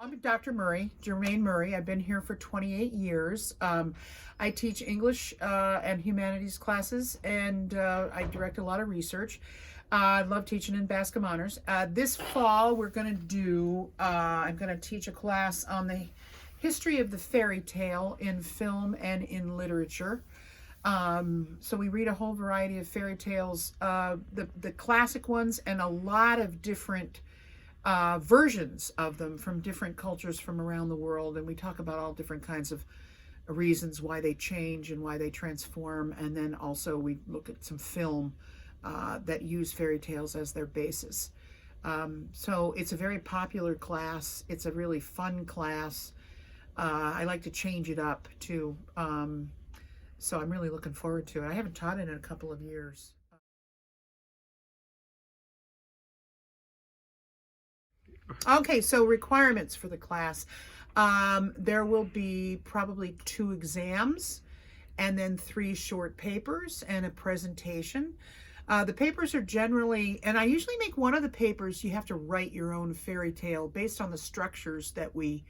I'm Dr. Murray, Jermaine Murray. I've been here for 28 years. I teach English and Humanities classes, and I direct a lot of research. I love teaching in Bascom Honors. This fall, I'm going to teach a class on the history of the fairy tale in film and in literature. So we read a whole variety of fairy tales, the classic ones, and a lot of different versions of them from different cultures from around the world, and we talk about all different kinds of reasons why they change and why they transform, and then also we look at some film that use fairy tales as their basis. So it's a very popular class. It's a really fun class. I like to change it up too, so I'm really looking forward to it. I haven't taught it in a couple of years. Okay, so requirements for the class. There will be probably 2 exams and then 3 short papers and a presentation. The papers are generally, and I usually make one of the papers, you have to write your own fairy tale based on the structures that we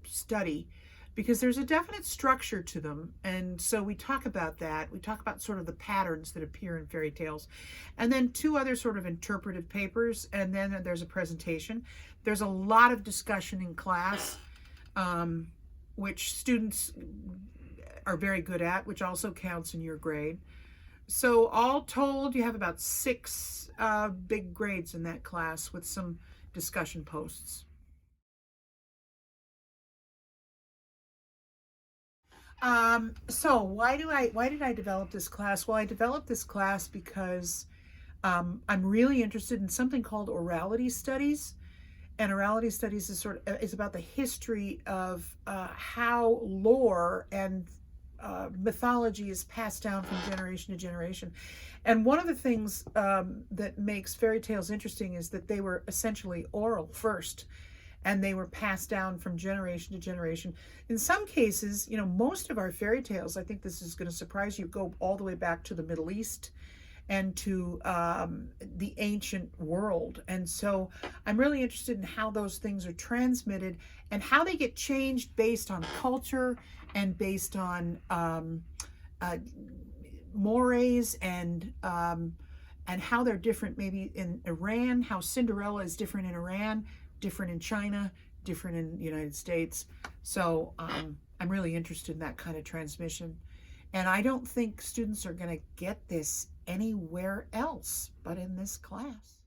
study, because there's a definite structure to them. And so we talk about that. We talk about sort of the patterns that appear in fairy tales. And then 2 other sort of interpretive papers, and then there's a presentation. There's a lot of discussion in class, which students are very good at, which also counts in your grade. So all told, you have about 6 big grades in that class with some discussion posts. So why did I develop this class? Well, I developed this class because I'm really interested in something called orality studies. And orality studies is about the history of how lore and mythology is passed down from generation to generation. And one of the things that makes fairy tales interesting is that they were essentially oral first, and they were passed down from generation to generation. In some cases, most of our fairy tales, I think this is going to surprise you, go all the way back to the Middle East and to the ancient world. And so I'm really interested in how those things are transmitted and how they get changed based on culture and based on mores and how they're different maybe in Iran, how Cinderella is different in Iran, different in China, different in the United States. So I'm really interested in that kind of transmission. And I don't think students are going to get this anywhere else but in this class.